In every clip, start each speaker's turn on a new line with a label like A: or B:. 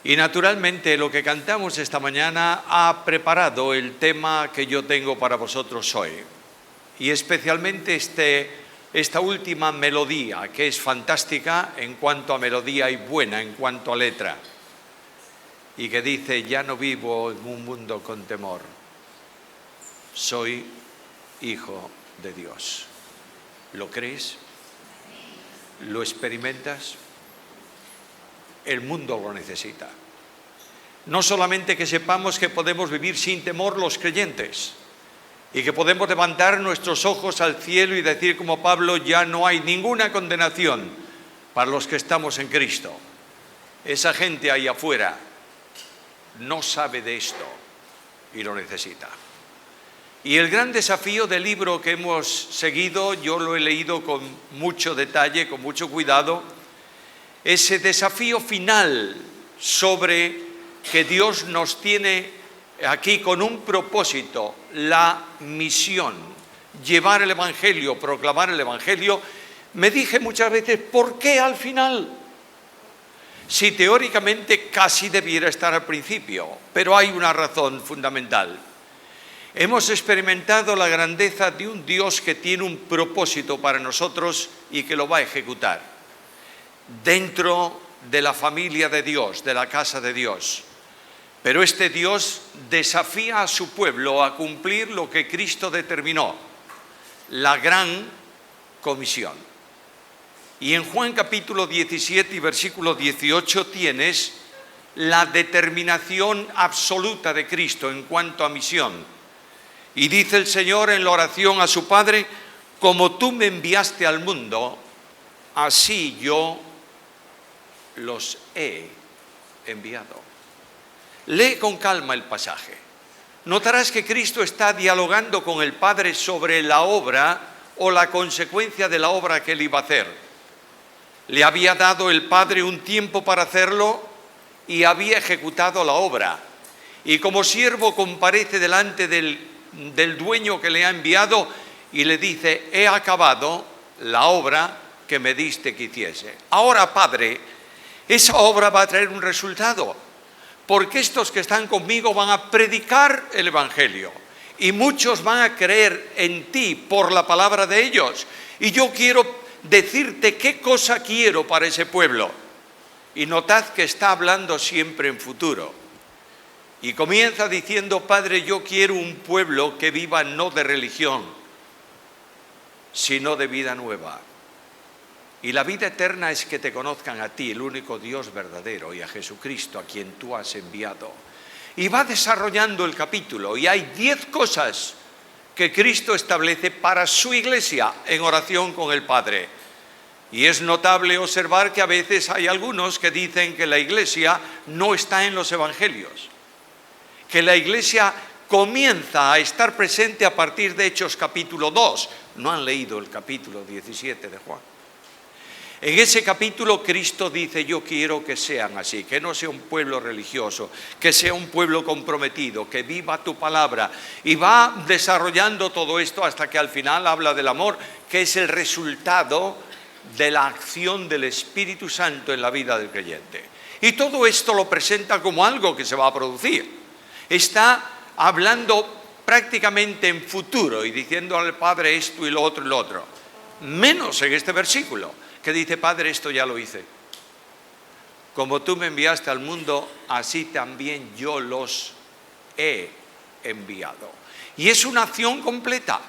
A: Y naturalmente lo que cantamos esta mañana ha preparado el tema que yo tengo para vosotros hoy. Y especialmente esta última melodía, que es fantástica en cuanto a melodía y buena en cuanto a letra. Y que dice: ya no vivo en un mundo con temor, soy hijo de Dios. ¿Lo crees? ¿Lo experimentas? El mundo lo necesita. No solamente que sepamos que podemos vivir sin temor los creyentes y que podemos levantar nuestros ojos al cielo y decir como Pablo: ya no hay ninguna condenación para los que estamos en Cristo. Esa gente ahí afuera no sabe de esto y lo necesita. Y el gran desafío del libro que hemos seguido, yo lo he leído con mucho detalle, con mucho cuidado, ese desafío final sobre que Dios nos tiene aquí con un propósito, la misión, llevar el Evangelio, proclamar el Evangelio. Me dije muchas veces: ¿por qué al final? Si teóricamente casi debiera estar al principio, pero hay una razón fundamental. Hemos experimentado la grandeza de un Dios que tiene un propósito para nosotros y que lo va a ejecutar dentro de la familia de Dios, de la casa de Dios. Pero este Dios desafía a su pueblo a cumplir lo que Cristo determinó, la gran comisión. Y en Juan capítulo 17 y versículo 18 tienes la determinación absoluta de Cristo en cuanto a misión. Y dice el Señor en la oración a su Padre: como tú me enviaste al mundo, así yo los he enviado. Lee con calma el pasaje. Notarás que Cristo está dialogando con el Padre sobre la obra o la consecuencia de la obra que él iba a hacer. Le había dado el Padre un tiempo para hacerlo y había ejecutado la obra. Y como siervo comparece delante del dueño que le ha enviado y le dice: he acabado la obra que me diste que hiciese. Ahora, Padre, esa obra va a traer un resultado, porque estos que están conmigo van a predicar el Evangelio y muchos van a creer en ti por la palabra de ellos. Y yo quiero decirte qué cosa quiero para ese pueblo. Y notad que está hablando siempre en futuro. Y comienza diciendo: Padre, yo quiero un pueblo que viva no de religión, sino de vida nueva. Y la vida eterna es que te conozcan a ti, el único Dios verdadero, y a Jesucristo, a quien tú has enviado. Y va desarrollando el capítulo, y hay 10 cosas que Cristo establece para su iglesia en oración con el Padre. Y es notable observar que a veces hay algunos que dicen que la iglesia no está en los evangelios, que la iglesia comienza a estar presente a partir de Hechos capítulo 2. No han leído el capítulo 17 de Juan. En ese capítulo Cristo dice: yo quiero que sean así, que no sea un pueblo religioso, que sea un pueblo comprometido, que viva tu palabra. Y va desarrollando todo esto hasta que al final habla del amor, que es el resultado de la acción del Espíritu Santo en la vida del creyente. Y todo esto lo presenta como algo que se va a producir. Está hablando prácticamente en futuro y diciendo al Padre esto y lo otro y lo otro. Menos en este versículo, que dice: Padre, esto ya lo hice. Como tú me enviaste al mundo, así también yo los he enviado. Y es una acción completa.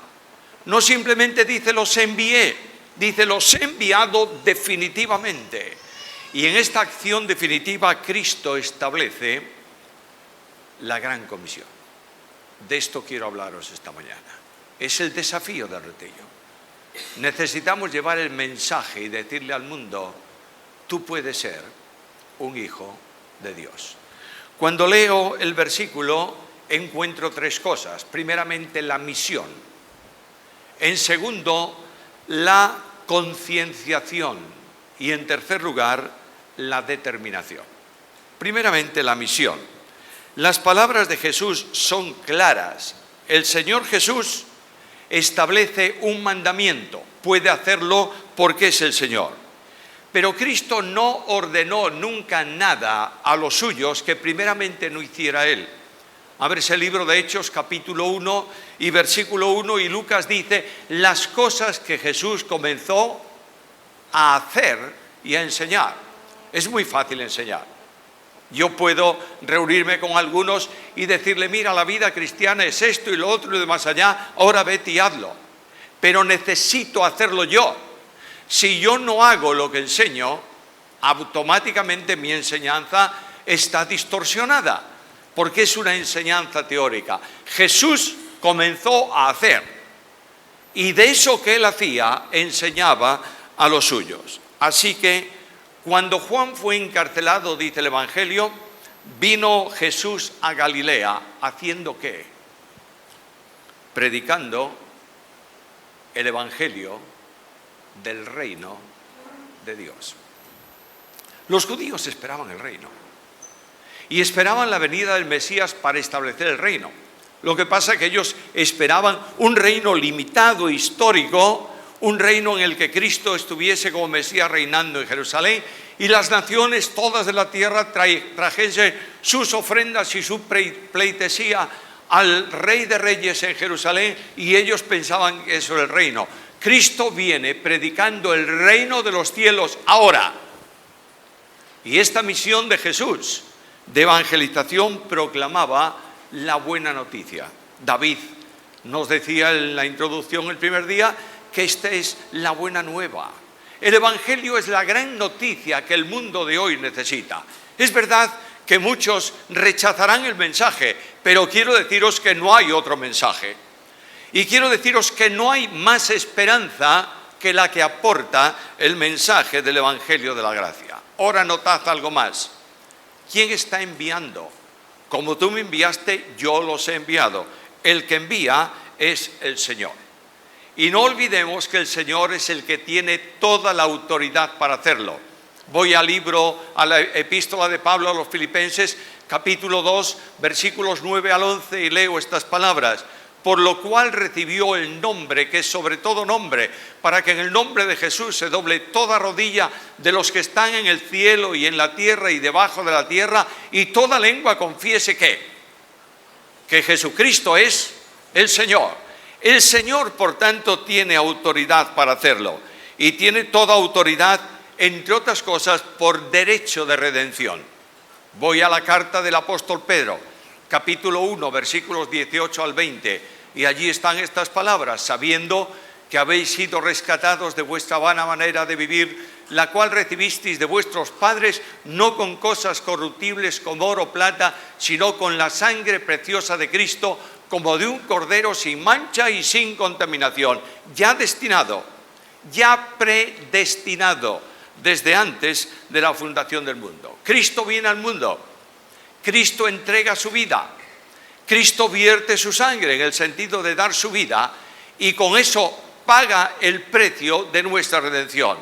A: No simplemente dice: los envié, dice: los he enviado definitivamente. Y en esta acción definitiva Cristo establece la gran comisión. De esto quiero hablaros esta mañana. Es el desafío del retiro. Necesitamos llevar el mensaje y decirle al mundo: tú puedes ser un hijo de Dios. Cuando leo el versículo encuentro 3 cosas. Primeramente, la misión. En segundo, la concienciación. Y en tercer lugar, la determinación. Primeramente, la misión. Las palabras de Jesús son claras. El Señor Jesús establece un mandamiento, puede hacerlo porque es el Señor. Pero Cristo no ordenó nunca nada a los suyos que primeramente no hiciera Él. Ábrese el libro de Hechos, capítulo 1 y versículo 1, y Lucas dice las cosas que Jesús comenzó a hacer y a enseñar. Es muy fácil enseñar. Yo puedo reunirme con algunos y decirle, mira, la vida cristiana es esto y lo otro y lo de más allá, ahora vete y hazlo. Pero necesito hacerlo yo. Si yo no hago lo que enseño, automáticamente mi enseñanza está distorsionada, porque es una enseñanza teórica. Jesús comenzó a hacer, y de eso que Él hacía, enseñaba a los suyos. Así que, cuando Juan fue encarcelado, dice el Evangelio, vino Jesús a Galilea, ¿haciendo qué? Predicando el Evangelio del reino de Dios. Los judíos esperaban el reino y esperaban la venida del Mesías para establecer el reino. Lo que pasa es que ellos esperaban un reino limitado, histórico, un reino en el que Cristo estuviese como Mesías reinando en Jerusalén y las naciones todas de la tierra trajesen sus ofrendas y su pleitesía al Rey de Reyes en Jerusalén, y ellos pensaban que eso era el reino. Cristo viene predicando el reino de los cielos ahora. Y esta misión de Jesús de evangelización proclamaba la buena noticia. David nos decía en la introducción el primer día que esta es la buena nueva. El Evangelio es la gran noticia que el mundo de hoy necesita. Es verdad que muchos rechazarán el mensaje, pero quiero deciros que no hay otro mensaje. Y quiero deciros que no hay más esperanza que la que aporta el mensaje del Evangelio de la gracia. Ahora notad algo más. ¿Quién está enviando? Como tú me enviaste, yo los he enviado. El que envía es el Señor. Y no olvidemos que el Señor es el que tiene toda la autoridad para hacerlo. Voy a la epístola de Pablo a los Filipenses, capítulo 2, versículos 9 al 11, y leo estas palabras. Por lo cual recibió el nombre que es sobre todo nombre, para que en el nombre de Jesús se doble toda rodilla de los que están en el cielo y en la tierra y debajo de la tierra, y toda lengua confiese que Jesucristo es el Señor. El Señor, por tanto, tiene autoridad para hacerlo, y tiene toda autoridad, entre otras cosas, por derecho de redención. Voy a la carta del apóstol Pedro, capítulo 1, versículos 18 al 20, y allí están estas palabras: sabiendo que habéis sido rescatados de vuestra vana manera de vivir, la cual recibisteis de vuestros padres, no con cosas corruptibles como oro o plata, sino con la sangre preciosa de Cristo, como de un cordero sin mancha y sin contaminación, ya destinado, ya predestinado desde antes de la fundación del mundo. Cristo viene al mundo, Cristo entrega su vida, Cristo vierte su sangre en el sentido de dar su vida, y con eso paga el precio de nuestra redención.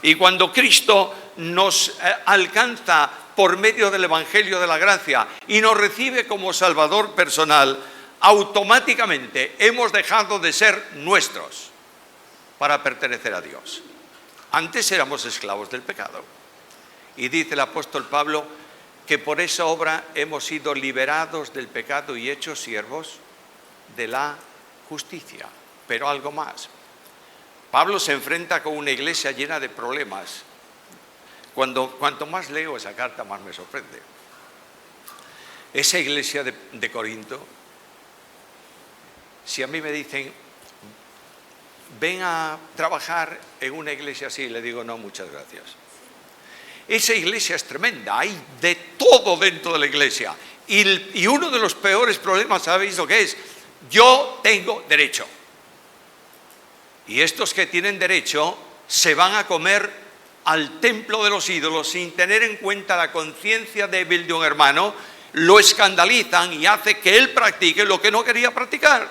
A: Y cuando Cristo nos alcanza por medio del Evangelio de la gracia y nos recibe como Salvador personal, automáticamente hemos dejado de ser nuestros para pertenecer a Dios. Antes éramos esclavos del pecado. Y dice el apóstol Pablo que por esa obra hemos sido liberados del pecado y hechos siervos de la justicia. Pero algo más. Pablo se enfrenta con una iglesia llena de problemas. Cuanto más leo esa carta, más me sorprende. Esa iglesia de Corinto, si a mí me dicen, ven a trabajar en una iglesia así, le digo, no, muchas gracias. Esa iglesia es tremenda, hay de todo dentro de la iglesia. Y uno de los peores problemas, ¿sabéis lo que es? Yo tengo derecho. Y estos que tienen derecho se van a comer al templo de los ídolos sin tener en cuenta la conciencia débil de un hermano, lo escandalizan y hace que él practique lo que no quería practicar,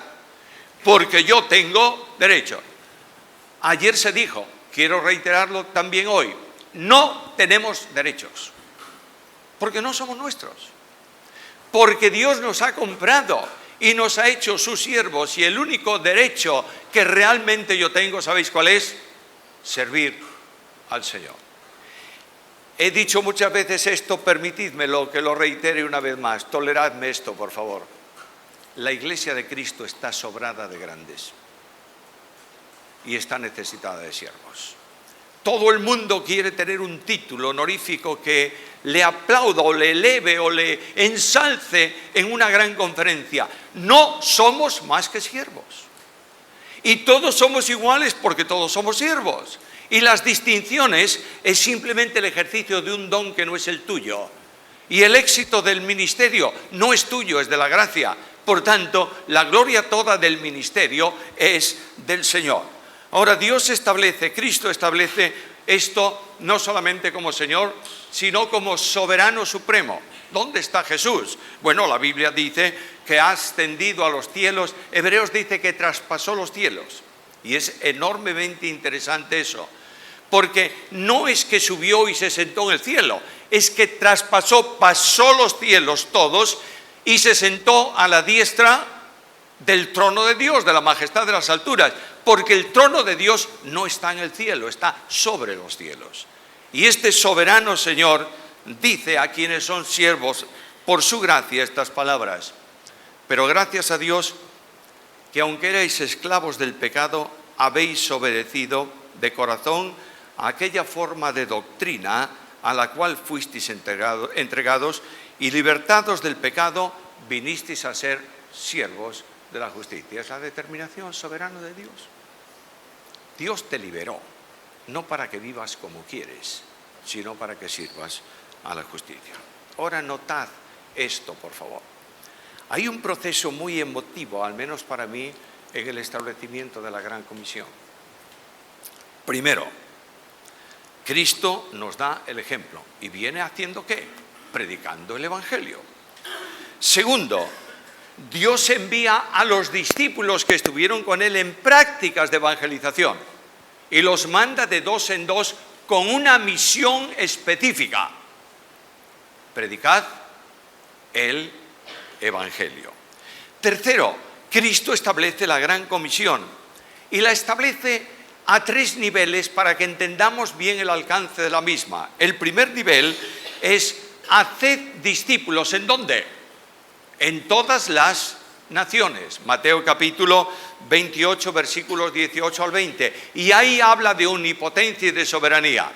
A: porque yo tengo derecho. Ayer se dijo, quiero reiterarlo también hoy, no tenemos derechos, porque no somos nuestros, porque Dios nos ha comprado y nos ha hecho sus siervos, y el único derecho que realmente yo tengo, ¿sabéis cuál es? Servir al Señor. He dicho muchas veces esto, permitidmelo que lo reitere una vez más. Toleradme esto, por favor. La Iglesia de Cristo está sobrada de grandes y está necesitada de siervos. Todo el mundo quiere tener un título honorífico que le aplauda o le eleve o le ensalce en una gran conferencia. No somos más que siervos. Y todos somos iguales porque todos somos siervos. Y las distinciones es simplemente el ejercicio de un don que no es el tuyo. Y el éxito del ministerio no es tuyo, es de la gracia. Por tanto, la gloria toda del ministerio es del Señor. Ahora, Dios establece, Cristo establece esto no solamente como Señor, sino como soberano supremo. ¿Dónde está Jesús? Bueno, la Biblia dice que ha ascendido a los cielos. Hebreos dice que traspasó los cielos. Y es enormemente interesante eso. Porque no es que subió y se sentó en el cielo, es que traspasó, pasó los cielos todos y se sentó a la diestra del trono de Dios, de la majestad de las alturas. Porque el trono de Dios no está en el cielo, está sobre los cielos. Y este soberano Señor dice a quienes son siervos por su gracia estas palabras. Pero gracias a Dios que aunque erais esclavos del pecado, habéis obedecido de corazón a aquella forma de doctrina a la cual fuisteis entregados y libertados del pecado, vinisteis a ser siervos de la justicia. Es la determinación soberana de Dios. Dios te liberó, no para que vivas como quieres, sino para que sirvas a la justicia. Ahora notad esto, por favor. Hay un proceso muy emotivo, al menos para mí, en el establecimiento de la Gran Comisión. Primero, Cristo nos da el ejemplo. ¿Y viene haciendo qué? Predicando el Evangelio. Segundo, Dios envía a los discípulos que estuvieron con Él en prácticas de evangelización y los manda de dos en dos con una misión específica. Predicad el Evangelio. Tercero, Cristo establece la Gran Comisión y la establece a tres niveles para que entendamos bien el alcance de la misma. El primer nivel es haced discípulos. ¿En dónde? En todas las naciones. Mateo capítulo 28, versículos 18 al 20. Y ahí habla de omnipotencia y de soberanía.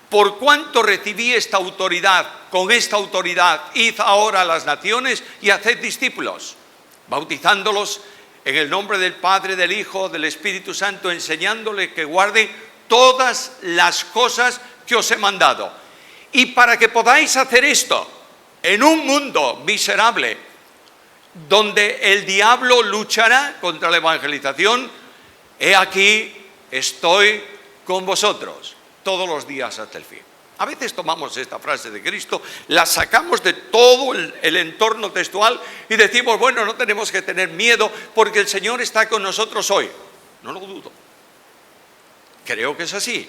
A: Por cuanto recibí esta autoridad, con esta autoridad, id ahora a las naciones y haced discípulos, bautizándolos en el nombre del Padre, del Hijo, del Espíritu Santo, enseñándoles que guarden todas las cosas que os he mandado. Y para que podáis hacer esto en un mundo miserable, donde el diablo luchará contra la evangelización, he aquí, estoy con vosotros todos los días hasta el fin. A veces tomamos esta frase de Cristo, la sacamos de todo el entorno textual y decimos, bueno, no tenemos que tener miedo porque el Señor está con nosotros hoy. No lo dudo. Creo que es así.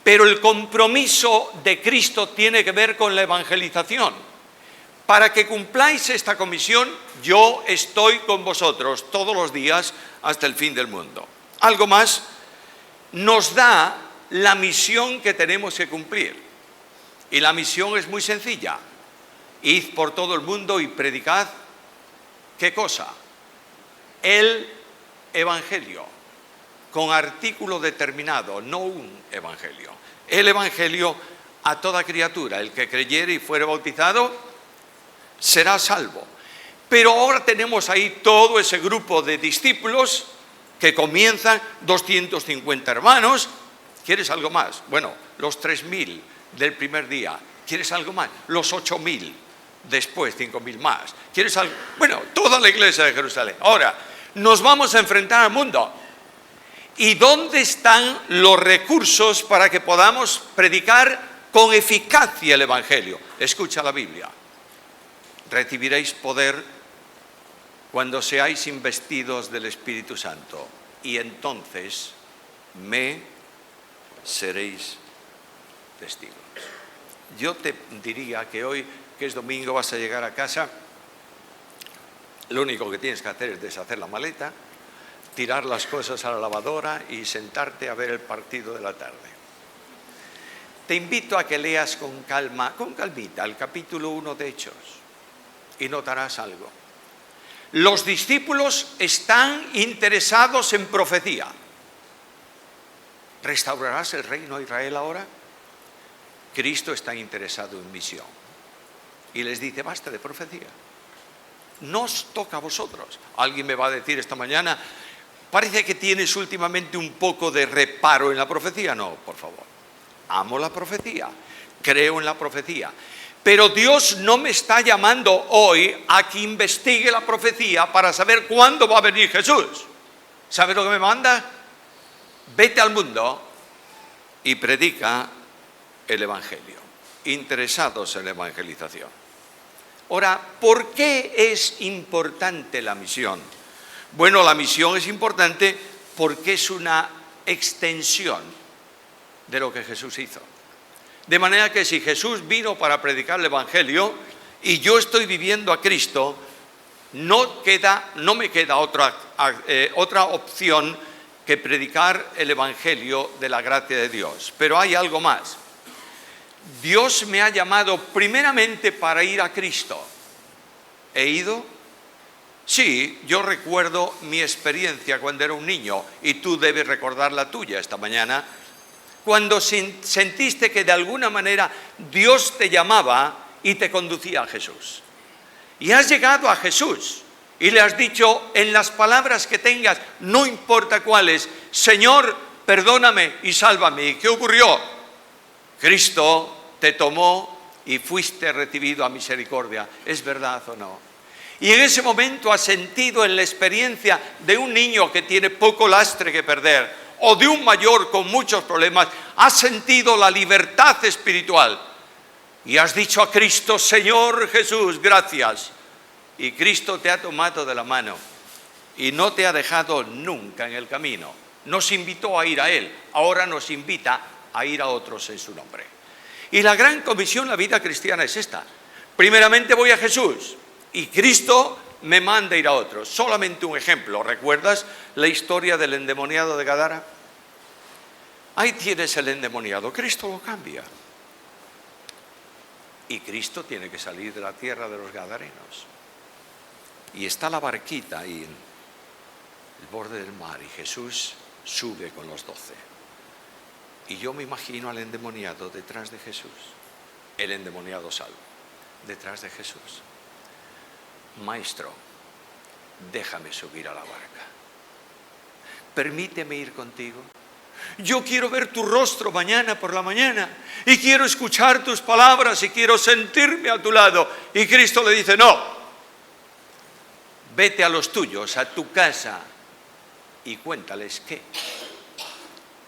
A: Pero el compromiso de Cristo tiene que ver con la evangelización. Para que cumpláis esta comisión, yo estoy con vosotros todos los días hasta el fin del mundo. Algo más, nos da la misión que tenemos que cumplir. Y la misión es muy sencilla. Id por todo el mundo y predicad, ¿qué cosa? El Evangelio, con artículo determinado, no un Evangelio. El Evangelio a toda criatura. El que creyere y fuere bautizado será salvo. Pero ahora tenemos ahí todo ese grupo de discípulos que comienzan, 250 hermanos. ¿Quieres algo más? Bueno, los 3.000 del primer día. ¿Quieres algo más? Los 8.000 después, 5.000 más. ¿Quieres algo? Bueno, toda la iglesia de Jerusalén. Ahora, nos vamos a enfrentar al mundo. ¿Y dónde están los recursos para que podamos predicar con eficacia el Evangelio? Escucha la Biblia. Recibiréis poder cuando seáis investidos del Espíritu Santo. Y entonces me seréis testigos. Yo te diría que hoy, que es domingo, vas a llegar a casa. Lo único que tienes que hacer es deshacer la maleta, tirar las cosas a la lavadora y sentarte a ver el partido de la tarde. te invito a que leas con calma, con calmita, el capítulo 1 de Hechos y notarás algo. Los discípulos están interesados en profecía. ¿Restaurarás el reino de Israel ahora? Cristo está interesado en misión. Y les dice, basta de profecía. No os toca a vosotros. Alguien me va a decir esta mañana, parece que tienes últimamente un poco de reparo en la profecía. No, por favor. Amo la profecía, creo en la profecía. Pero Dios no me está llamando hoy a que investigue la profecía para saber cuándo va a venir Jesús. ¿Sabes lo que me manda? Vete al mundo y predica el Evangelio. Interesados en la evangelización. Ahora, ¿por qué es importante la misión? Bueno, la misión es importante porque es una extensión de lo que Jesús hizo. De manera que si Jesús vino para predicar el Evangelio y yo estoy viviendo a Cristo, no me queda otra opción que predicar el Evangelio de la gracia de Dios. Pero hay algo más. Dios me ha llamado primeramente para ir a Cristo. ¿He ido? Sí, yo recuerdo mi experiencia cuando era un niño y tú debes recordar la tuya esta mañana. Cuando sentiste que de alguna manera Dios te llamaba y te conducía a Jesús. Y has llegado a Jesús y le has dicho en las palabras que tengas, no importa cuáles, Señor, perdóname y sálvame. ¿Y qué ocurrió? Cristo te tomó y fuiste recibido a misericordia. ¿Es verdad o no? Y en ese momento has sentido en la experiencia de un niño que tiene poco lastre que perder o de un mayor con muchos problemas, has sentido la libertad espiritual y has dicho a Cristo, Señor Jesús, gracias. Y Cristo te ha tomado de la mano y no te ha dejado nunca en el camino. Nos invitó a ir a Él, ahora nos invita a ir a otros en su nombre. Y la gran comisión, la vida cristiana es esta. Primeramente voy a Jesús y Cristo me manda ir a otros. Solamente un ejemplo. ¿Recuerdas la historia del endemoniado de Gadara? Ahí tienes el endemoniado. Cristo lo cambia. Y Cristo tiene que salir de la tierra de los gadarenos. Y está la barquita ahí en el borde del mar y Jesús sube con los 12. Y yo me imagino al endemoniado detrás de Jesús. El endemoniado salvo, detrás de Jesús. Maestro, déjame subir a la barca. Permíteme ir contigo. Yo quiero ver tu rostro mañana por la mañana y quiero escuchar tus palabras y quiero sentirme a tu lado. Y Cristo le dice, no, vete a los tuyos, a tu casa y cuéntales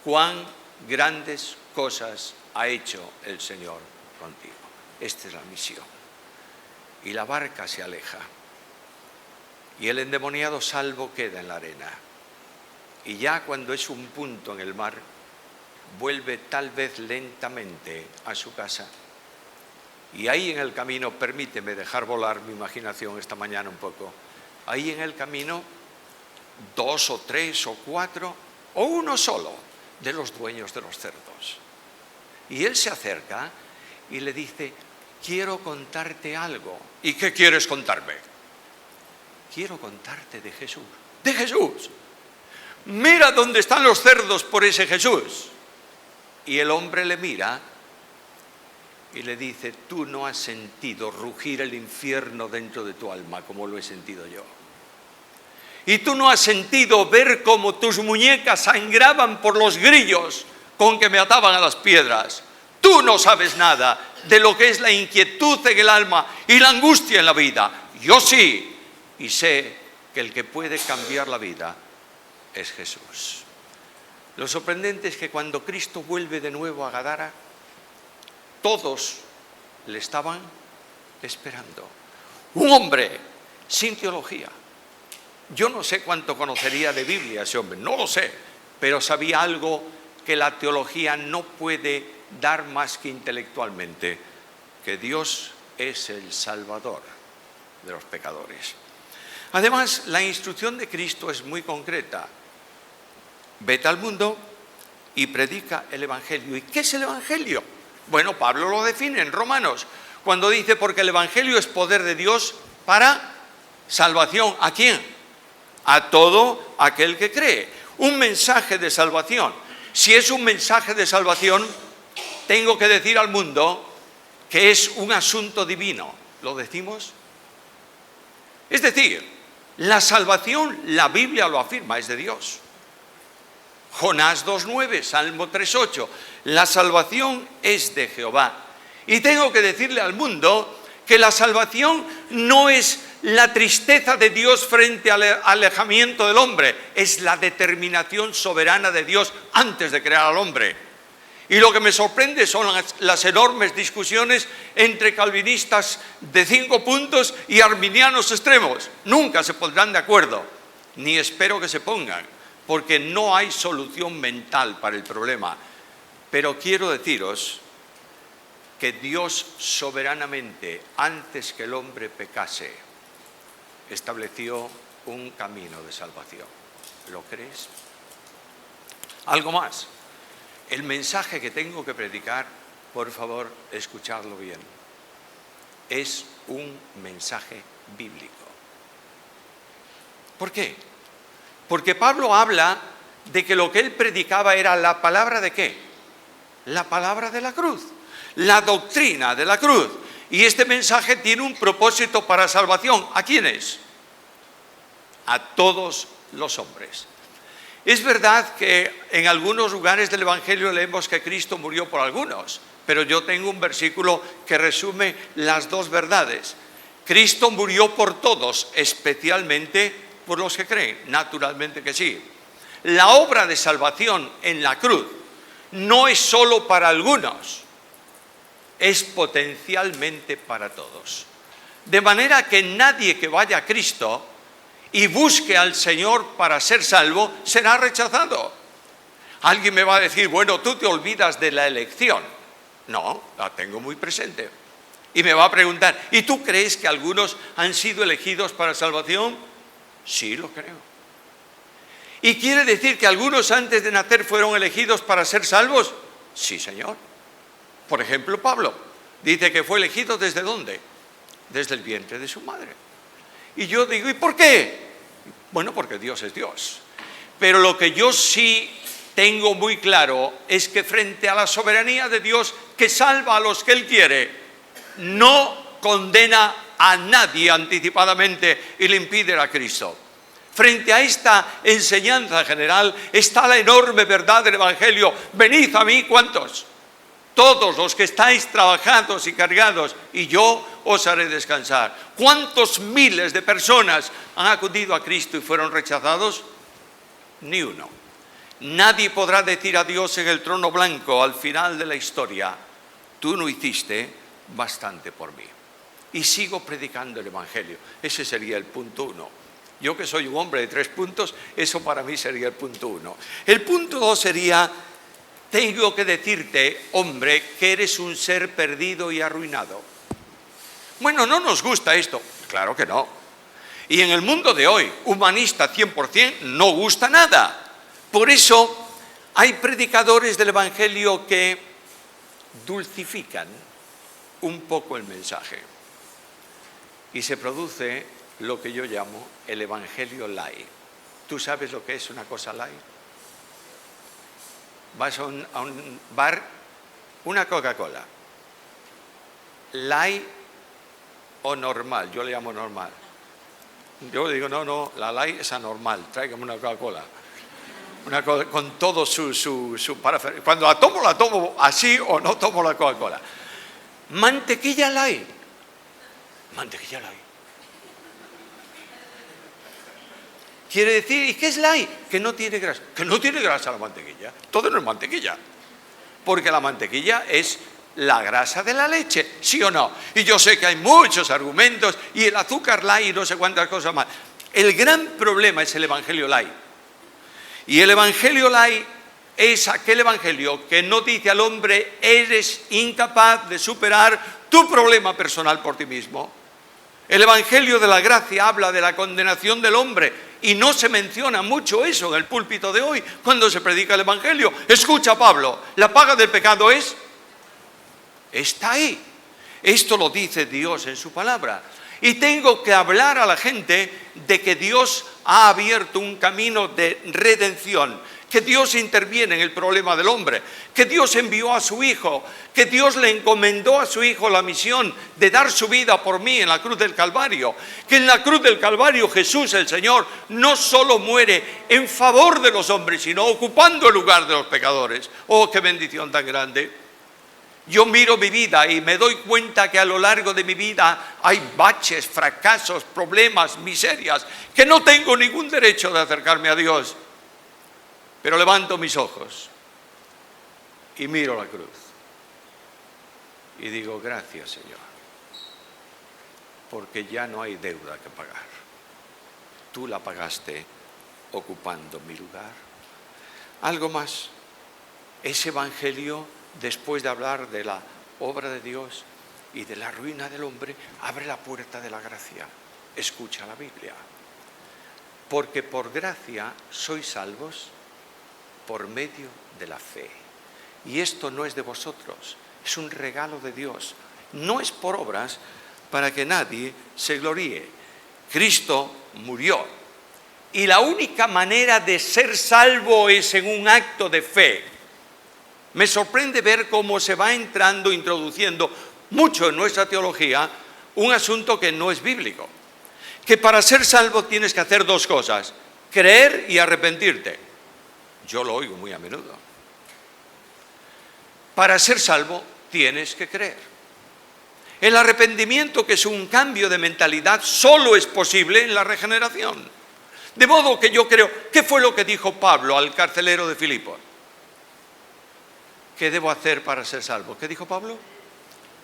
A: cuán grandes cosas ha hecho el Señor contigo. Esta es la misión. Y la barca se aleja. Y el endemoniado salvo queda en la arena. Y ya cuando es un punto en el mar, vuelve tal vez lentamente a su casa. Y ahí en el camino, permíteme dejar volar mi imaginación esta mañana un poco. Ahí en el camino, 2 o 3 o 4 o uno solo de los dueños de los cerdos. Y él se acerca y le dice, quiero contarte algo. ¿Y qué quieres contarme? Quiero contarte de Jesús. ¡De Jesús! Mira dónde están los cerdos por ese Jesús. Y el hombre le mira y le dice, tú no has sentido rugir el infierno dentro de tu alma como lo he sentido yo. Y tú no has sentido ver cómo tus muñecas sangraban por los grillos con que me ataban a las piedras. Tú no sabes nada de lo que es la inquietud en el alma y la angustia en la vida. Yo sí, y sé que el que puede cambiar la vida es Jesús. Lo sorprendente es que cuando Cristo vuelve de nuevo a Gadara, todos le estaban esperando. Un hombre sin teología. Yo no sé cuánto conocería de Biblia ese hombre, no lo sé, pero sabía algo que la teología no puede dar más que intelectualmente, que Dios es el Salvador de los pecadores. Además, la instrucción de Cristo es muy concreta. Vete al mundo y predica el Evangelio. ¿Y qué es el Evangelio? Bueno, Pablo lo define en Romanos, cuando dice, porque el Evangelio es poder de Dios para salvación. ¿A quién? A todo aquel que cree. Un mensaje de salvación. Si es un mensaje de salvación, tengo que decir al mundo que es un asunto divino. ¿Lo decimos? Es decir, la salvación, la Biblia lo afirma, es de Dios. Jonás 2:9, Salmo 3:8, la salvación es de Jehová. Y tengo que decirle al mundo que la salvación no es la tristeza de Dios frente al alejamiento del hombre, es la determinación soberana de Dios antes de crear al hombre. Y lo que me sorprende son las enormes discusiones entre calvinistas de 5 puntos y arminianos extremos. Nunca se pondrán de acuerdo, ni espero que se pongan, porque no hay solución mental para el problema. Pero quiero deciros que Dios soberanamente, antes que el hombre pecase, estableció un camino de salvación. ¿Lo crees? Algo más. El mensaje que tengo que predicar, por favor, escuchadlo bien. Es un mensaje bíblico. ¿Por qué? Porque Pablo habla de que lo que él predicaba era la palabra ¿de qué? La palabra de la cruz, la doctrina de la cruz. Y este mensaje tiene un propósito para salvación. ¿A quiénes? A todos los hombres. Es verdad que en algunos lugares del Evangelio leemos que Cristo murió por algunos, pero yo tengo un versículo que resume las dos verdades. Cristo murió por todos, especialmente por los que creen, naturalmente que sí. La obra de salvación en la cruz no es solo para algunos, es potencialmente para todos. De manera que nadie que vaya a Cristo y busque al Señor para ser salvo, será rechazado. Alguien me va a decir, bueno, tú te olvidas de la elección. No, la tengo muy presente. Y me va a preguntar, ¿y tú crees que algunos han sido elegidos para salvación? Sí, lo creo. ¿Y quiere decir que algunos antes de nacer fueron elegidos para ser salvos? Sí, Señor. Por ejemplo, Pablo dice que fue elegido ¿desde dónde? Desde el vientre de su madre. Y yo digo, ¿y por qué? Bueno, porque Dios es Dios. Pero lo que yo sí tengo muy claro es que frente a la soberanía de Dios, que salva a los que Él quiere, no condena a nadie anticipadamente y le impide a Cristo. Frente a esta enseñanza general está la enorme verdad del Evangelio. Venid a mí, ¿cuántos? Todos los que estáis trabajados y cargados, y yo os haré descansar. ¿Cuántos miles de personas han acudido a Cristo y fueron rechazados? Ni uno. Nadie podrá decir a Dios en el trono blanco al final de la historia, tú no hiciste bastante por mí. Y sigo predicando el Evangelio. Ese sería el punto 1. Yo que soy un hombre de 3 puntos, eso para mí sería el punto 1. El punto 2 sería, tengo que decirte, hombre, que eres un ser perdido y arruinado. Bueno, no nos gusta esto. Claro que no. Y en el mundo de hoy, humanista 100%, no gusta nada. Por eso hay predicadores del Evangelio que dulcifican un poco el mensaje. Y se produce lo que yo llamo el Evangelio light. ¿Tú sabes lo que es una cosa light? Vas a un bar, una Coca-Cola, light o normal. Yo le llamo normal. Yo digo, no, la light es anormal, tráigame una Coca-Cola. Con todo su parafernalia. Cuando la tomo así o no tomo la Coca-Cola. Mantequilla light. Mantequilla light. Quiere decir, ¿y qué es light? Que no tiene grasa. Que no tiene grasa la mantequilla. Todo no es mantequilla. Porque la mantequilla es la grasa de la leche, ¿sí o no? Y yo sé que hay muchos argumentos y el azúcar light y no sé cuántas cosas más. El gran problema es el Evangelio light. Y el Evangelio light es aquel Evangelio que no dice al hombre, eres incapaz de superar tu problema personal por ti mismo. El Evangelio de la gracia habla de la condenación del hombre y no se menciona mucho eso en el púlpito de hoy cuando se predica el Evangelio. Escucha, Pablo, la paga del pecado es Está ahí. Esto lo dice Dios en su palabra. Y tengo que hablar a la gente de que Dios ha abierto un camino de redención, que Dios interviene en el problema del hombre, que Dios envió a su Hijo, que Dios le encomendó a su Hijo la misión de dar su vida por mí en la cruz del Calvario, que en la cruz del Calvario Jesús el Señor no solo muere en favor de los hombres, sino ocupando el lugar de los pecadores. ¡Oh, qué bendición tan grande! Yo miro mi vida y me doy cuenta que a lo largo de mi vida hay baches, fracasos, problemas, miserias, que no tengo ningún derecho de acercarme a Dios. Pero levanto mis ojos y miro la cruz y digo, gracias, Señor, porque ya no hay deuda que pagar. Tú la pagaste ocupando mi lugar. Algo más, ese evangelio, después de hablar de la obra de Dios y de la ruina del hombre, abre la puerta de la gracia. Escucha la Biblia. Porque por gracia sois salvos por medio de la fe. Y esto no es de vosotros, es un regalo de Dios. No es por obras para que nadie se gloríe. Cristo murió. Y la única manera de ser salvo es en un acto de fe. Me sorprende ver cómo se va introduciendo mucho en nuestra teología un asunto que no es bíblico. Que para ser salvo tienes que hacer dos cosas: creer y arrepentirte. Yo lo oigo muy a menudo. Para ser salvo tienes que creer. El arrepentimiento, que es un cambio de mentalidad, solo es posible en la regeneración. De modo que yo creo, ¿qué fue lo que dijo Pablo al carcelero de Filipos? ¿Qué debo hacer para ser salvo? ¿Qué dijo Pablo?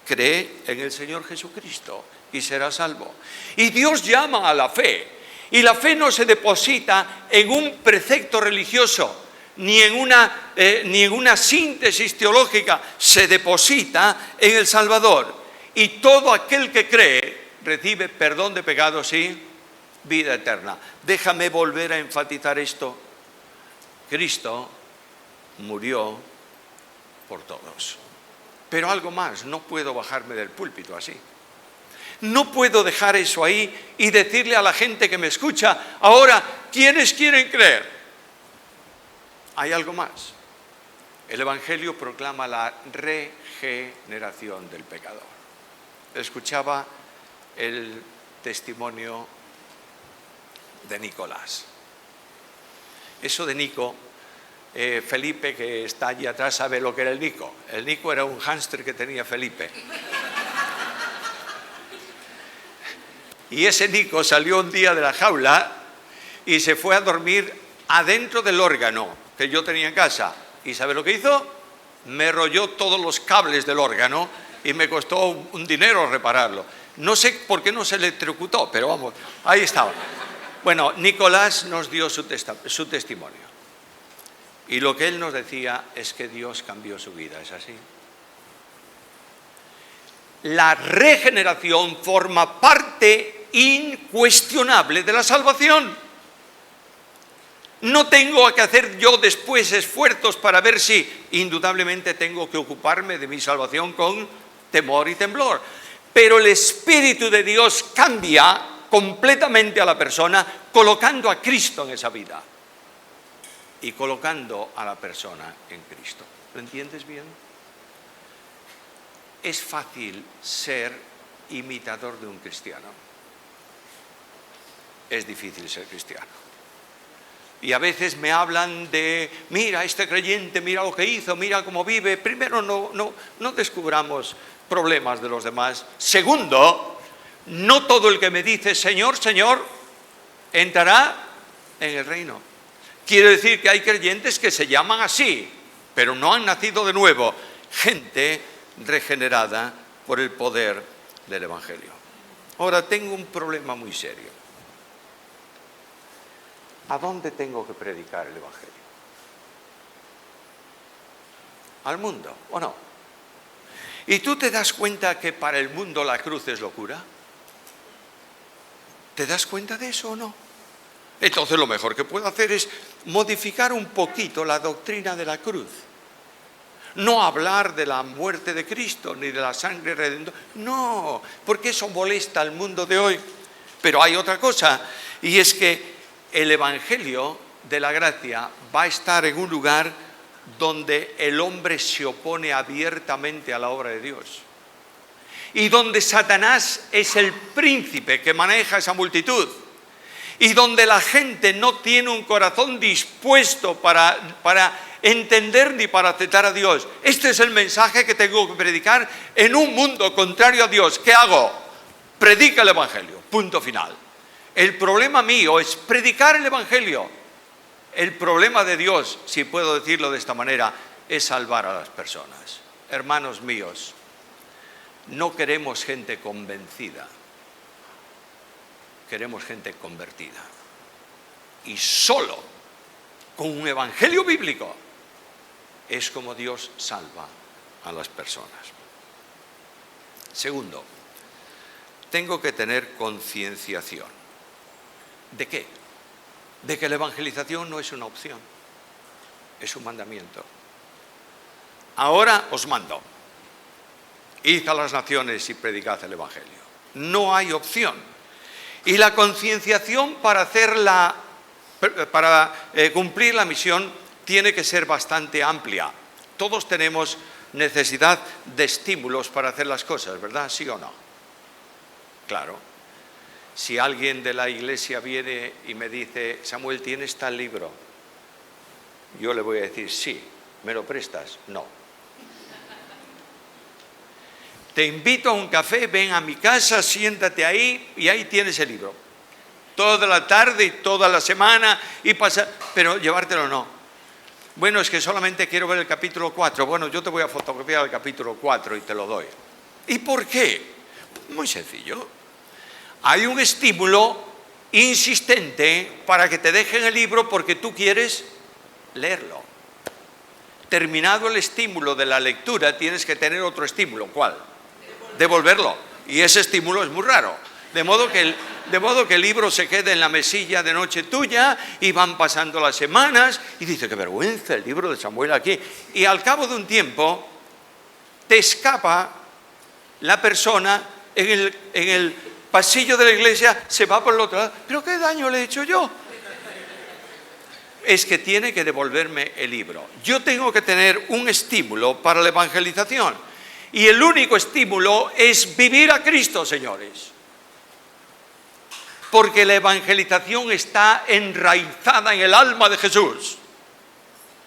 A: Cree en el Señor Jesucristo y serás salvo. Y Dios llama a la fe. Y la fe no se deposita en un precepto religioso, ni en una síntesis teológica. Se deposita en el Salvador. Y todo aquel que cree recibe perdón de pecados y vida eterna. Déjame volver a enfatizar esto. Cristo murió por todos. Pero algo más, no puedo bajarme del púlpito así. No puedo dejar eso ahí y decirle a la gente que me escucha, ahora, ¿quiénes quieren creer? Hay algo más. El Evangelio proclama la regeneración del pecador. Escuchaba el testimonio de Nicolás. Eso de Nico, Felipe, que está allí atrás, sabe lo que era el Nico. El Nico era un hámster que tenía Felipe. Y ese Nico salió un día de la jaula y se fue a dormir adentro del órgano que yo tenía en casa. ¿Y sabe lo que hizo? Me rolló todos los cables del órgano y me costó un dinero repararlo. No sé por qué no se electrocutó, pero vamos, ahí estaba. Bueno, Nicolás nos dio su testimonio. Y lo que él nos decía es que Dios cambió su vida, ¿es así? La regeneración forma parte incuestionable de la salvación. No tengo que hacer yo después esfuerzos para ver si indudablemente tengo que ocuparme de mi salvación con temor y temblor. Pero el Espíritu de Dios cambia completamente a la persona colocando a Cristo en esa vida. Y colocando a la persona en Cristo. ¿Lo entiendes bien? Es fácil ser imitador de un cristiano. Es difícil ser cristiano. Y a veces me hablan de, mira, este creyente, mira lo que hizo, mira cómo vive. Primero, no descubramos problemas de los demás. Segundo, no todo el que me dice, Señor, Señor, entrará en el reino. Quiere decir que hay creyentes que se llaman así, pero no han nacido de nuevo. Gente regenerada por el poder del Evangelio. Ahora, tengo un problema muy serio. ¿A dónde tengo que predicar el Evangelio? ¿Al mundo o no? ¿Y tú te das cuenta que para el mundo la cruz es locura? ¿Te das cuenta de eso o no? Entonces lo mejor que puedo hacer es modificar un poquito la doctrina de la cruz. no hablar de la muerte de Cristo ni de la sangre redentora. No, porque eso molesta al mundo de hoy. Pero hay otra cosa, y es que el Evangelio de la gracia va a estar en un lugar donde el hombre se opone abiertamente a la obra de Dios. Y donde Satanás es el príncipe que maneja esa multitud. Y donde la gente no tiene un corazón dispuesto para entender ni para aceptar a Dios. Este es el mensaje que tengo que predicar en un mundo contrario a Dios. ¿Qué hago? Predica el Evangelio, punto final. El problema mío es predicar el Evangelio. El problema de Dios, si puedo decirlo de esta manera, es salvar a las personas. Hermanos míos, no queremos gente convencida. Queremos gente convertida. Y solo con un evangelio bíblico es como Dios salva a las personas. Segundo, tengo que tener concienciación. ¿De qué? De que la evangelización no es una opción, es un mandamiento. Ahora os mando, id a las naciones y predicad el evangelio. No hay opción. Y la concienciación para cumplir la misión tiene que ser bastante amplia. Todos tenemos necesidad de estímulos para hacer las cosas, ¿verdad? ¿Sí o no? Claro. Si alguien de la iglesia viene y me dice, Samuel, ¿tienes tal libro? Yo le voy a decir, sí. ¿Me lo prestas? No. Te invito a un café, ven a mi casa, siéntate ahí y ahí tienes el libro. Toda la tarde y toda la semana y pasa, pero llevártelo no. Bueno, es que solamente quiero ver el capítulo 4. Bueno, yo te voy a fotocopiar el capítulo 4 y te lo doy. ¿Y por qué? Muy sencillo. Hay un estímulo insistente para que te dejen el libro porque tú quieres leerlo. Terminado el estímulo de la lectura, tienes que tener otro estímulo. ¿Cuál? Devolverlo. Y ese estímulo es muy raro. De modo que el libro se quede en la mesilla de noche tuya y van pasando las semanas y dice, qué vergüenza el libro de Samuel aquí. Y al cabo de un tiempo te escapa la persona en el pasillo de la iglesia, se va por el otro lado. ¿Pero qué daño le he hecho yo? Es que tiene que devolverme el libro. Yo tengo que tener un estímulo para la evangelización. Y el único estímulo es vivir a Cristo, señores. Porque la evangelización está enraizada en el alma de Jesús.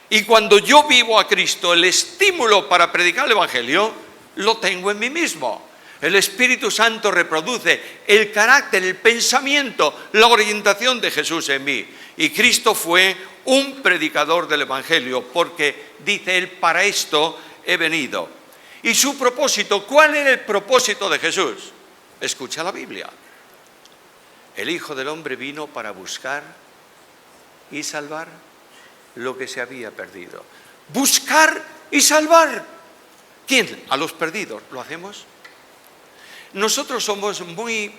A: Y cuando yo vivo a Cristo, el estímulo para predicar el evangelio lo tengo en mí mismo. El Espíritu Santo reproduce el carácter, el pensamiento, la orientación de Jesús en mí. Y Cristo fue un predicador del evangelio porque dice él, para esto he venido. Y su propósito, ¿cuál era el propósito de Jesús? Escucha la Biblia. El Hijo del Hombre vino para buscar y salvar lo que se había perdido. Buscar y salvar. ¿Quién? A los perdidos. ¿Lo hacemos? Nosotros somos muy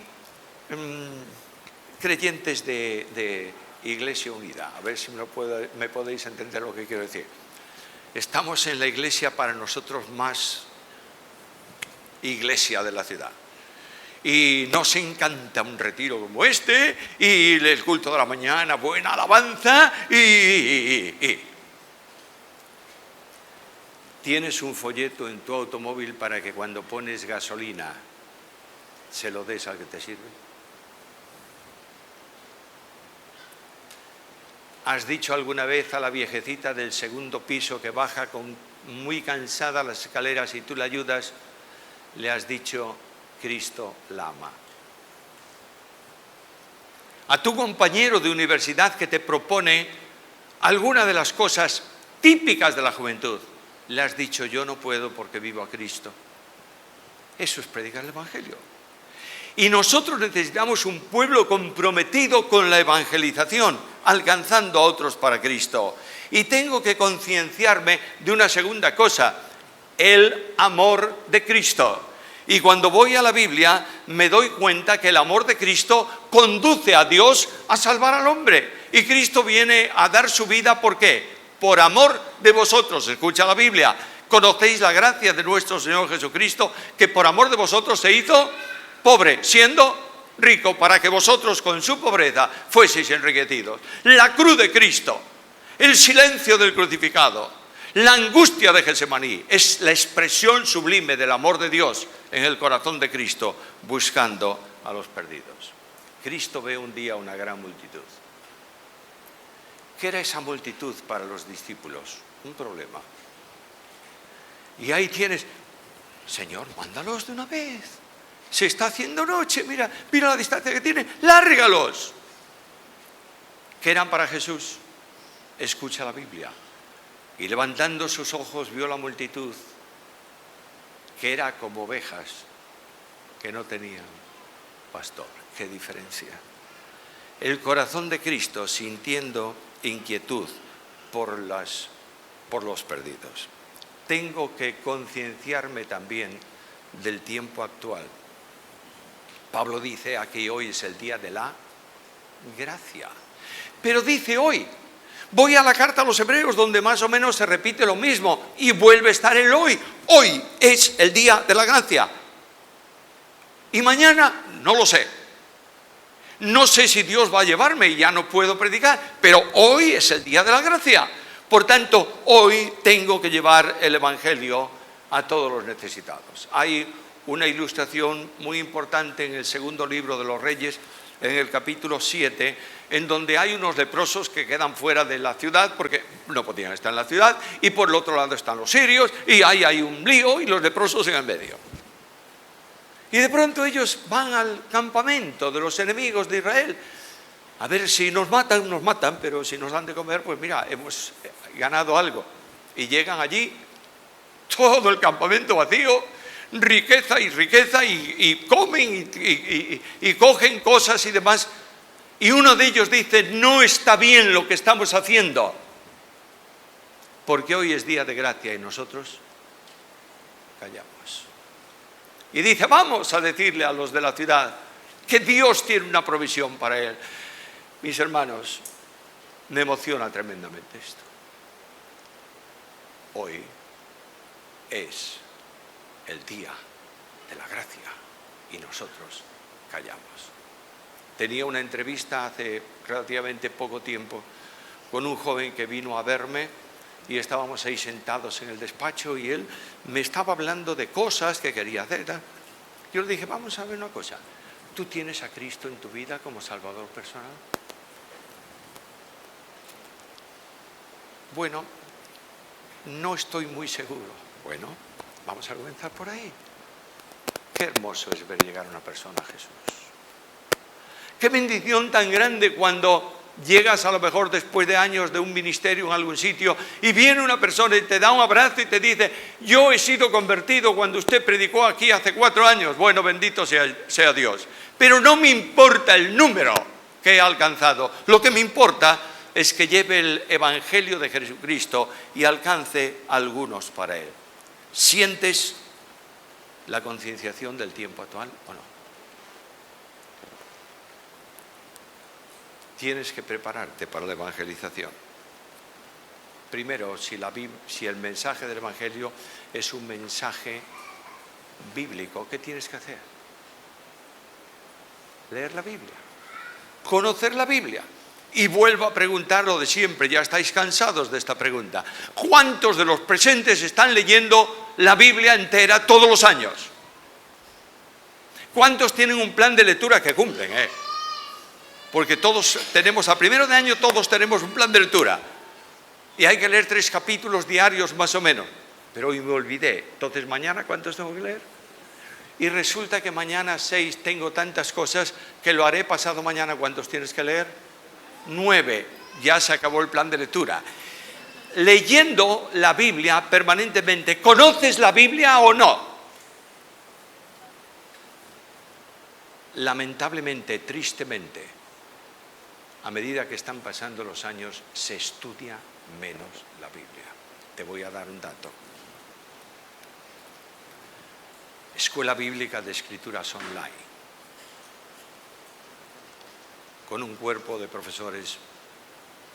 A: creyentes de Iglesia Unida. A ver si me podéis entender lo que quiero decir. Estamos en la iglesia para nosotros más iglesia de la ciudad. Y nos encanta un retiro como este, y el culto de la mañana, buena alabanza, y tienes un folleto en tu automóvil para que cuando pones gasolina se lo des al que te sirve. ¿Has dicho alguna vez a la viejecita del segundo piso que baja muy cansada las escaleras y tú la ayudas? Le has dicho, Cristo la ama. A tu compañero de universidad que te propone alguna de las cosas típicas de la juventud, le has dicho, yo no puedo porque vivo a Cristo. Eso es predicar el evangelio. Y nosotros necesitamos un pueblo comprometido con la evangelización, alcanzando a otros para Cristo. Y tengo que concienciarme de una segunda cosa, el amor de Cristo. Y cuando voy a la Biblia me doy cuenta que el amor de Cristo conduce a Dios a salvar al hombre. Y Cristo viene a dar su vida, ¿por qué? Por amor de vosotros. Escucha la Biblia. Conocéis la gracia de nuestro Señor Jesucristo, que por amor de vosotros se hizo pobre, siendo rico, para que vosotros con su pobreza fueseis enriquecidos. La cruz de Cristo, el silencio del crucificado, la angustia de Getsemaní, es la expresión sublime del amor de Dios en el corazón de Cristo, buscando a los perdidos. Cristo ve un día una gran multitud. ¿Qué era esa multitud para los discípulos? Un problema. Y ahí tienes, Señor, mándalos de una vez. Se está haciendo noche, mira la distancia que tienen, lárgalos. ¿Qué eran para Jesús? Escucha la Biblia. Y levantando sus ojos vio la multitud, que era como ovejas que no tenían pastor. ¡Qué diferencia! El corazón de Cristo sintiendo inquietud por los perdidos. Tengo que concienciarme también del tiempo actual. Pablo dice aquí hoy es el día de la gracia. Pero dice hoy, voy a la carta a los Hebreos donde más o menos se repite lo mismo y vuelve a estar el hoy. Hoy es el día de la gracia. Y mañana no lo sé. No sé si Dios va a llevarme y ya no puedo predicar, pero hoy es el día de la gracia. Por tanto, hoy tengo que llevar el Evangelio a todos los necesitados. Hay una ilustración muy importante en el segundo libro de los Reyes, en el capítulo 7, en donde hay unos leprosos que quedan fuera de la ciudad porque no podían estar en la ciudad, y por el otro lado están los sirios, y ahí hay un lío y los leprosos en el medio. Y de pronto ellos van al campamento de los enemigos de Israel. A ver, si nos matan, pero si nos dan de comer, pues mira, hemos ganado algo. Y llegan allí, todo el campamento vacío, riqueza, y comen y cogen cosas y demás. Y uno de ellos dice, no está bien lo que estamos haciendo, porque hoy es día de gracia y nosotros callamos. Y dice, vamos a decirle a los de la ciudad que Dios tiene una provisión para él. Mis hermanos, me emociona tremendamente esto. Hoy es el día de la gracia y nosotros callamos. Tenía una entrevista hace relativamente poco tiempo con un joven que vino a verme y estábamos ahí sentados en el despacho y él me estaba hablando de cosas que quería hacer. Yo le dije, vamos a ver una cosa, ¿tú tienes a Cristo en tu vida como Salvador personal? Bueno, no estoy muy seguro. Bueno, vamos a comenzar por ahí. Qué hermoso es ver llegar a una persona a Jesús. Qué bendición tan grande cuando llegas a lo mejor después de años de un ministerio en algún sitio y viene una persona y te da un abrazo y te dice, yo he sido convertido cuando usted predicó aquí hace 4 años. Bueno, bendito sea Dios. Pero no me importa el número que he alcanzado. Lo que me importa es que lleve el Evangelio de Jesucristo y alcance a algunos para Él. ¿Sientes la concienciación del tiempo actual o no? Tienes que prepararte para la evangelización. Primero, si el mensaje del Evangelio es un mensaje bíblico, ¿qué tienes que hacer? Leer la Biblia, conocer la Biblia. Y vuelvo a preguntar lo de siempre, ya estáis cansados de esta pregunta. ¿Cuántos de los presentes están leyendo la Biblia entera todos los años? ¿Cuántos tienen un plan de lectura que cumplen? Porque todos tenemos, a primero de año todos tenemos un plan de lectura. Y hay que leer 3 capítulos diarios más o menos. Pero hoy me olvidé. Entonces, ¿mañana cuántos tengo que leer? Y resulta que mañana 6 tengo tantas cosas que lo haré pasado mañana. ¿Cuántos tienes que leer? 9. Ya se acabó el plan de lectura. Leyendo la Biblia permanentemente. ¿Conoces la Biblia o no? Lamentablemente, tristemente, a medida que están pasando los años, se estudia menos la Biblia. Te voy a dar un dato. Escuela Bíblica de Escrituras Online, con un cuerpo de profesores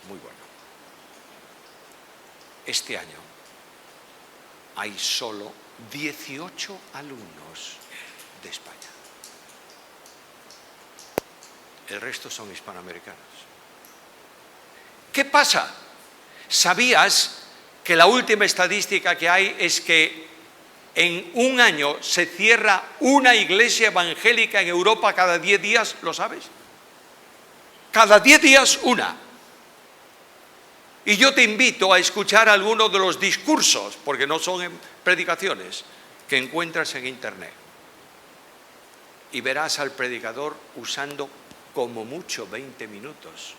A: muy bueno. Este año hay solo 18 alumnos de España. El resto son hispanoamericanos. ¿Qué pasa? ¿Sabías que la última estadística que hay es que en un año se cierra una iglesia evangélica en Europa cada 10 días? ¿Lo sabes? Cada 10 días una. Y yo te invito a escuchar algunos de los discursos, porque no son predicaciones, que encuentras en internet. Y verás al predicador usando como mucho 20 minutos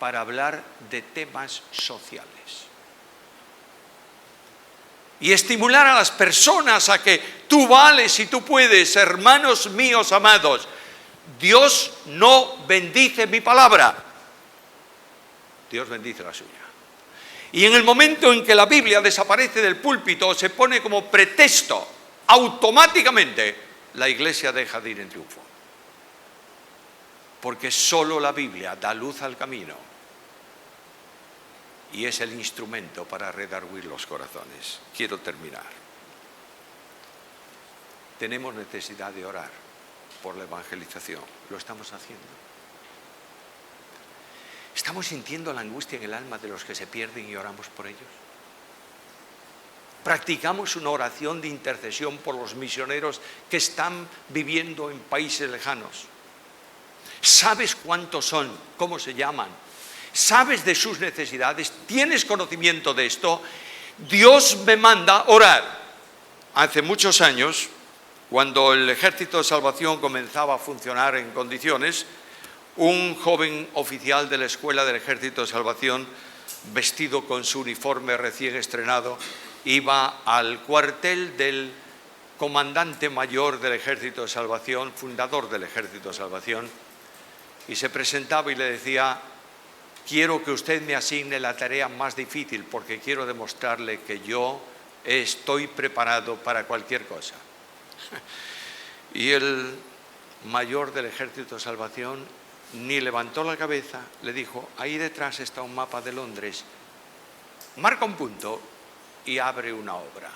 A: para hablar de temas sociales. Y estimular a las personas a que tú vales y tú puedes, hermanos míos amados. Dios no bendice mi palabra, Dios bendice la suya. Y en el momento en que la Biblia desaparece del púlpito, se pone como pretexto, automáticamente la iglesia deja de ir en triunfo. Porque solo la Biblia da luz al camino y es el instrumento para redarguir los corazones. Quiero terminar. Tenemos necesidad de orar por la evangelización. Lo estamos haciendo. ¿Estamos sintiendo la angustia en el alma de los que se pierden y oramos por ellos? ¿Practicamos una oración de intercesión por los misioneros que están viviendo en países lejanos? ¿Sabes cuántos son? ¿Cómo se llaman? ¿Sabes de sus necesidades? ¿Tienes conocimiento de esto? Dios me manda orar. Hace muchos años, cuando el Ejército de Salvación comenzaba a funcionar en condiciones, un joven oficial de la Escuela del Ejército de Salvación, vestido con su uniforme recién estrenado, iba al cuartel del comandante mayor del Ejército de Salvación, fundador del Ejército de Salvación, y se presentaba y le decía: quiero que usted me asigne la tarea más difícil porque quiero demostrarle que yo estoy preparado para cualquier cosa. Y el mayor del Ejército de Salvación ni levantó la cabeza, le dijo: ahí detrás está un mapa de Londres, marca un punto y abre una obra.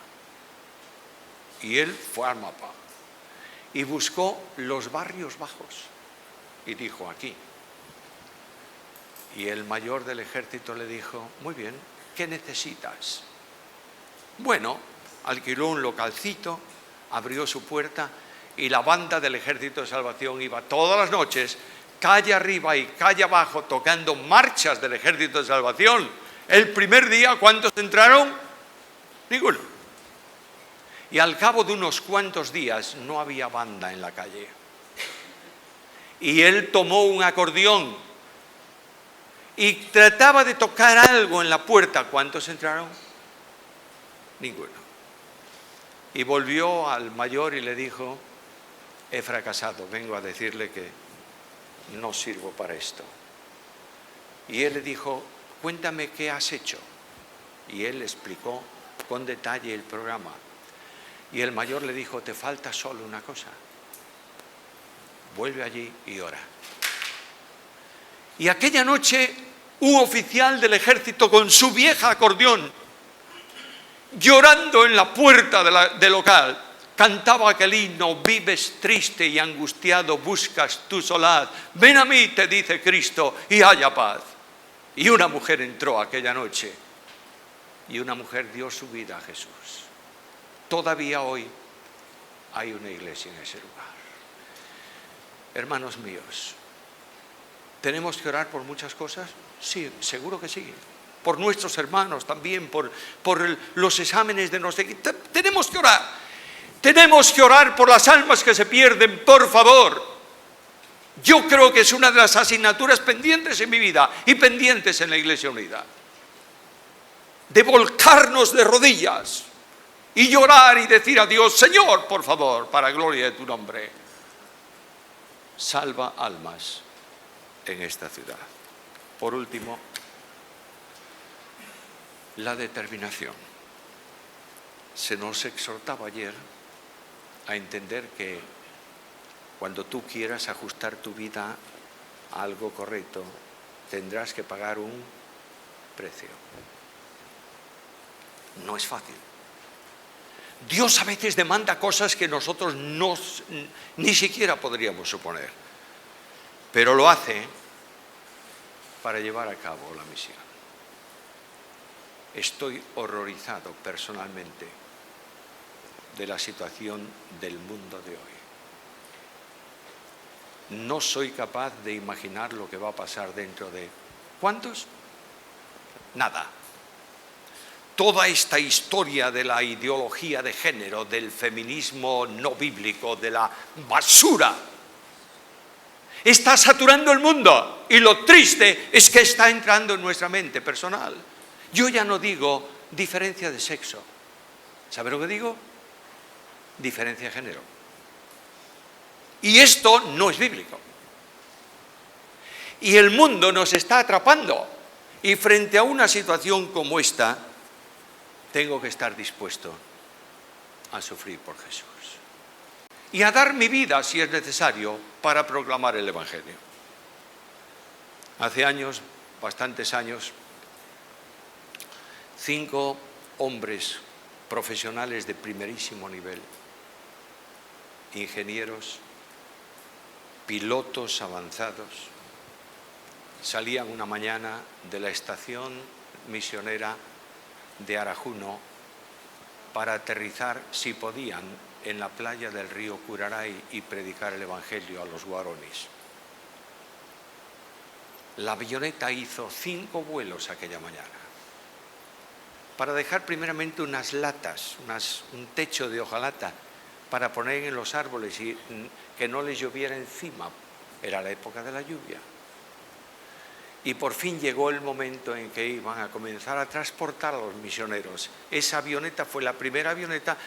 A: Y él fue al mapa y buscó los barrios bajos y dijo: aquí. Y el mayor del ejército le dijo: muy bien, ¿qué necesitas? Bueno, alquiló un localcito, abrió su puerta y la banda del Ejército de Salvación iba todas las noches, calle arriba y calle abajo, tocando marchas del Ejército de Salvación. El primer día, ¿cuántos entraron? Ninguno. Y al cabo de unos cuantos días no había banda en la calle. Y él tomó un acordeón y trataba de tocar algo en la puerta. ¿Cuántos entraron? Ninguno. Y volvió al mayor y le dijo: he fracasado, vengo a decirle que no sirvo para esto. Y él le dijo: cuéntame qué has hecho. Y él le explicó con detalle el programa. Y el mayor le dijo: te falta solo una cosa. Vuelve allí y ora. Y aquella noche un oficial del ejército con su vieja acordeón, llorando en la puerta del local, cantaba aquel himno: vives triste y angustiado, buscas tu solaz, ven a mí, te dice Cristo, y haya paz. Y una mujer entró aquella noche y una mujer dio su vida a Jesús. Todavía hoy hay una iglesia en ese lugar. Hermanos míos, ¿tenemos que orar por muchas cosas? Sí, seguro que sí. Por nuestros hermanos también, por los exámenes de no sé qué. Tenemos que orar. Tenemos que orar por las almas que se pierden, por favor. Yo creo que es una de las asignaturas pendientes en mi vida y pendientes en la Iglesia Unida. De volcarnos de rodillas y llorar y decir a Dios: Señor, por favor, para gloria de tu nombre, salva almas en esta ciudad. Por último, la determinación. Se nos exhortaba ayer a entender que cuando tú quieras ajustar tu vida a algo correcto, tendrás que pagar un precio. No es fácil. Dios a veces demanda cosas que nosotros ni siquiera podríamos suponer, pero lo hace para llevar a cabo la misión. Estoy horrorizado personalmente de la situación del mundo de hoy. No soy capaz de imaginar lo que va a pasar dentro de... ¿Cuántos? Nada. Toda esta historia de la ideología de género, del feminismo no bíblico, de la basura, está saturando el mundo. Y lo triste es que está entrando en nuestra mente personal. Yo ya no digo diferencia de sexo. ¿Sabe lo que digo? Diferencia de género. Y esto no es bíblico. Y el mundo nos está atrapando. Y frente a una situación como esta, tengo que estar dispuesto a sufrir por Jesús. Y a dar mi vida, si es necesario, para proclamar el Evangelio. Hace años, bastantes años, 5 hombres profesionales de primerísimo nivel, ingenieros, pilotos avanzados, salían una mañana de la estación misionera de Arajuno para aterrizar, si podían, en la playa del río Curaray y predicar el Evangelio a los guaronis. La avioneta hizo 5 vuelos aquella mañana para dejar primeramente unas latas, un techo de hojalata para poner en los árboles y que no les lloviera encima. Era la época de la lluvia. Y por fin llegó el momento en que iban a comenzar a transportar a los misioneros. Esa avioneta fue la primera avioneta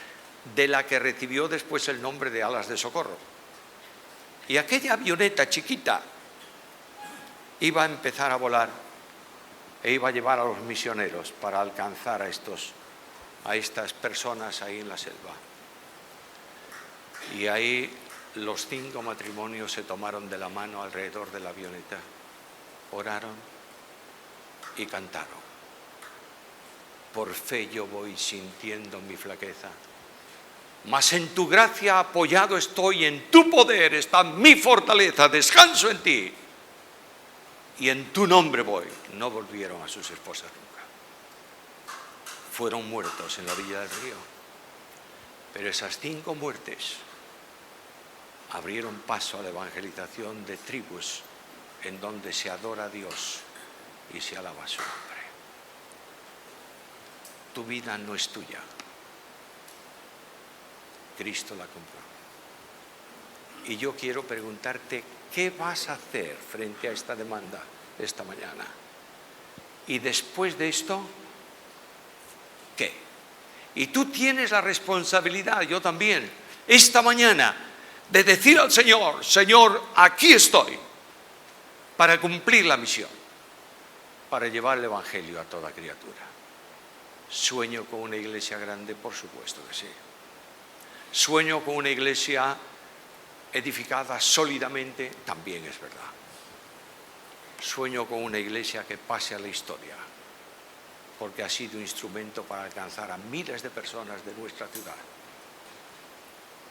A: de la que recibió después el nombre de Alas de Socorro. Y aquella avioneta chiquita iba a empezar a volar e iba a llevar a los misioneros para alcanzar a estas personas ahí en la selva. Y ahí los 5 matrimonios se tomaron de la mano alrededor de la avioneta, oraron y cantaron. Por fe yo voy sintiendo mi flaqueza, mas en tu gracia apoyado estoy, en tu poder está mi fortaleza, descanso en ti. Y en tu nombre voy. No volvieron a sus esposas nunca. Fueron muertos en la orilla del río. Pero esas 5 muertes abrieron paso a la evangelización de tribus en donde se adora a Dios y se alaba su nombre. Tu vida no es tuya. Cristo la compró. Y yo quiero preguntarte, ¿qué vas a hacer frente a esta demanda esta mañana? Y después de esto, ¿qué? Y tú tienes la responsabilidad, yo también, esta mañana, de decir al Señor, Señor, aquí estoy, para cumplir la misión, para llevar el Evangelio a toda criatura. Sueño con una iglesia grande, por supuesto que sí. Sueño con una iglesia edificada sólidamente, también es verdad. Sueño con una iglesia que pase a la historia, porque ha sido instrumento para alcanzar a miles de personas de nuestra ciudad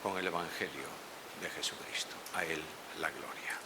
A: con el Evangelio de Jesucristo. A Él la gloria.